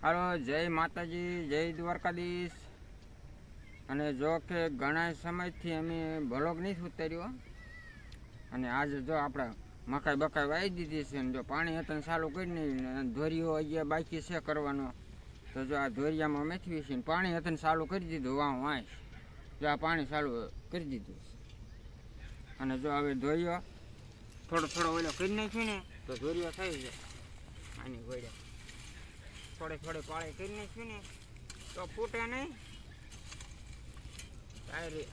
હાલો, જય માતાજી, જય દ્વારકાધીશ. અને જો કે ઘણા સમયથી અમે બ્લોગ નથી ઉતાર્યો અને આજે જો આપણે મકાઈ બકાઈ વાવી દીધી છે અને જો પાણી હતું ચાલુ કરીને ધોરીઓ અહીંયા બાકી છે કરવાનો, તો જો આ ધોરિયામાં મેથવી છે પાણી હતું ચાલુ કરી દીધું વાંચ જો આ પાણી ચાલુ કરી દીધું અને જો હવે ધોરીઓ થોડો ઓલો કરી નાખ્યું ને તો ધોરીઓ થઈ જાય આની ગોળ્યા થોડે પાળે કરી નાખ્યું ને તો ફૂટે નહીં.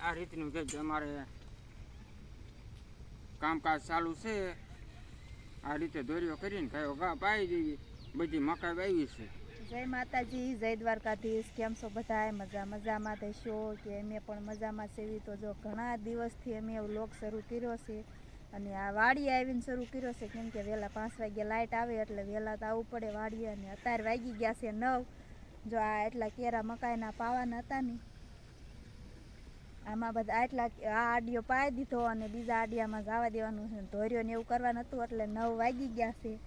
આ રીતનું કે અમારે કામકાજ ચાલુ છે. આ રીતે દોરીઓ કરીને કયો ઘા પાઈ દેવી. બધી મકાઈ વાવી છે. જય માતાજી, જય દ્વારકાધીશ. કેમ છો બધા? મજામાં થશો કે અમે પણ મજામાં સેવી. તો જો ઘણા દિવસથી અમે વ્લોગ શરૂ કર્યો છે અને આ વાડીએ આવીને શરૂ કર્યો છે, કેમ કે વહેલા 5 વાગે લાઇટ આવે એટલે વહેલા તો આવવું પડે વાડીએ. અને અત્યારે વાગી ગયા છે 9. જો આ એટલા કેરા મકાઈના પાવાના હતા ને, આમાં બધા આટલા આ આડિયો પાઈ દીધો અને બીજા આડિયામાં જવા દેવાનું છે. ધોર્યો ને એવું કરવાનું હતું એટલે 9 વાગી ગયા છે.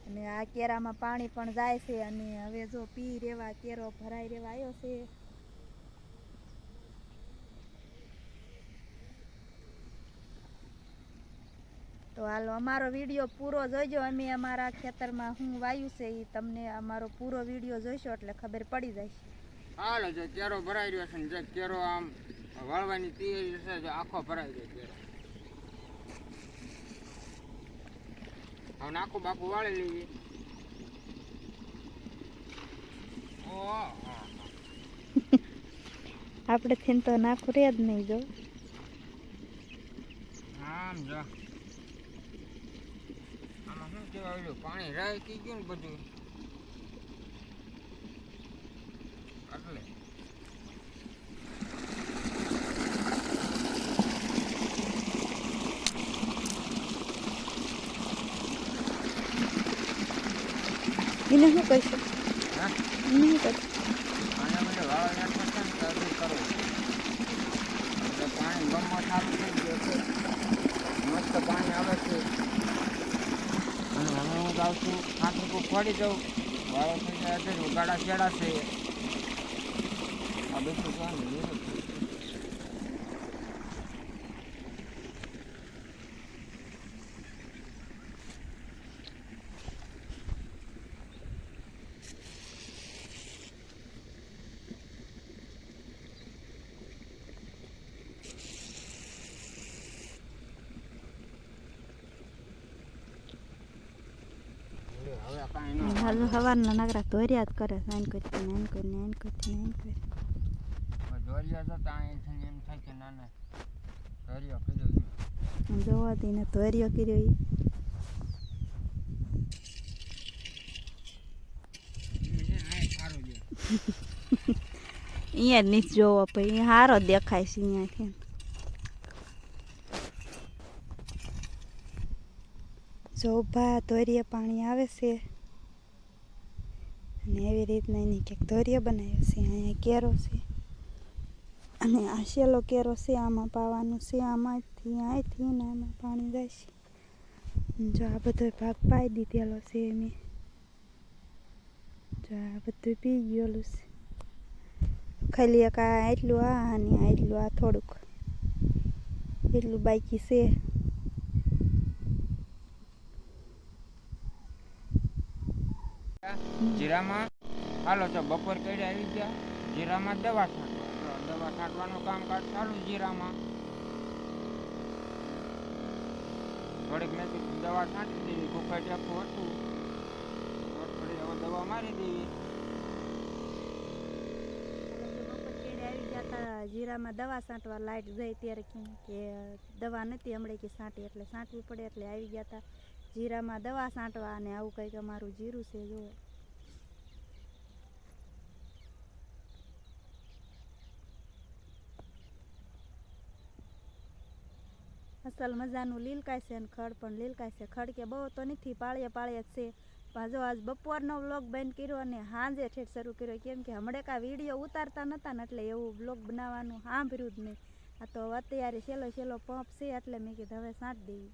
અને આ કેરામાં પાણી પણ જાય છે અને હવે જો પી રેવા કેરો ભરાઈ રેવા આવ્યો છે. તો હાલો અમારો વિડીયો પૂરો જોઈજો. અમે અમારા ખેતરમાં શું વાવ્યું છે એ તમને અમારો પૂરો વિડીયો જોઈશો એટલે ખબર પડી જશે. હાલો, જે કેરો ભરાઈ રહ્યો છે ને જે કેરો આમ વાળવાની તૈયારી છે, જે આખો ભરાઈ ગયો કેરો. હવે નાખું બાકું વાળી લઈએ. આપણે થઈને તો નાખું રે જ નહીં. જો આમ જો આમાં શું કહેવાય, પાણી રાઈ કી ગયું ને બધું એટલે એને શું કહીશું? હા, એને શું કહીશું? આને મને વાળવા પડશે ને તો કરવું. પાણી ગમવા ચાલુ થઈ ગયો છે. મસ્ત પાણી આવે છે અને હવે હું જાઉં છું ખાતરું ફોડી દઉં. વાળો થઈ જાય છે, ઉગાડા છેડા છે. આ બધું પાણી લીધું છે. હાલો, સવારના નગરા ધોર્યા જ કરે. નાન કરી ધોરિયા જતા અહીંથી એમ થાય કે ના ધોરિયો કર્યો જોવા દઈને ધોર્યો કર્યો. અહીંયા જ નીચ જોવો પછી સારો દેખાય છે અહીંયાથી. જો ભા ધોરીએ પાણી આવે છે અને એવી રીતના એની કંઈક ધોરીએ બનાવ્યો છે. અહીંયા કેરો છે અને આ શેલો કેરો છે, આમાં પાવાનું છે. આમાંથી અહીંથી ને આમાં પાણી જાય છે. જો આ બધો ભાગ પાઈ દીધેલો છે મેં. જો આ બધું પી ગયેલું છે. ખાલી એક આ એટલું આ અને એટલું આ થોડુંક એટલું બાકી છે. જીરામાં હાલો તો બપોર કઈ આવી ગયા. જીરામાં દવા છાંટવાનું કામકાજ ચાલુ. જીરામાં થોડીક મેં દવા છાંટી દેવી. કુકર આખું હતું, થોડી હવે દવા મારી દેવી. જીરામાં દવા છાંટવા લાઈટ ગઈ ત્યારે કેમ કે દવા નથી હમણાં કે છાંટી એટલે છાંટવી પડે એટલે આવી ગયા હતા જીરામાં દવા છાંટવા. અને આવું કંઈક અમારું જીરું છે. જો અસલ મજાનું લીલકાય છે અને ખડ પણ લીલકાય છે. ખડ કે બહુ તો નથી, પાળીએ જ છે. જો આજ બપોરનો વ્લોગ બંધ કર્યો અને સાંજે ઠેઠ શરૂ કર્યો, કેમ કે હમણાં કાંઈ વિડીયો ઉતારતા નહોતા ને એટલે એવું વ્લોગ બનાવવાનું સાંભળ્યું જ નહીં. આ તો અત્યારે છેલ્લો પંપ છે એટલે મેં કીધું હવે છાંટ દેવી.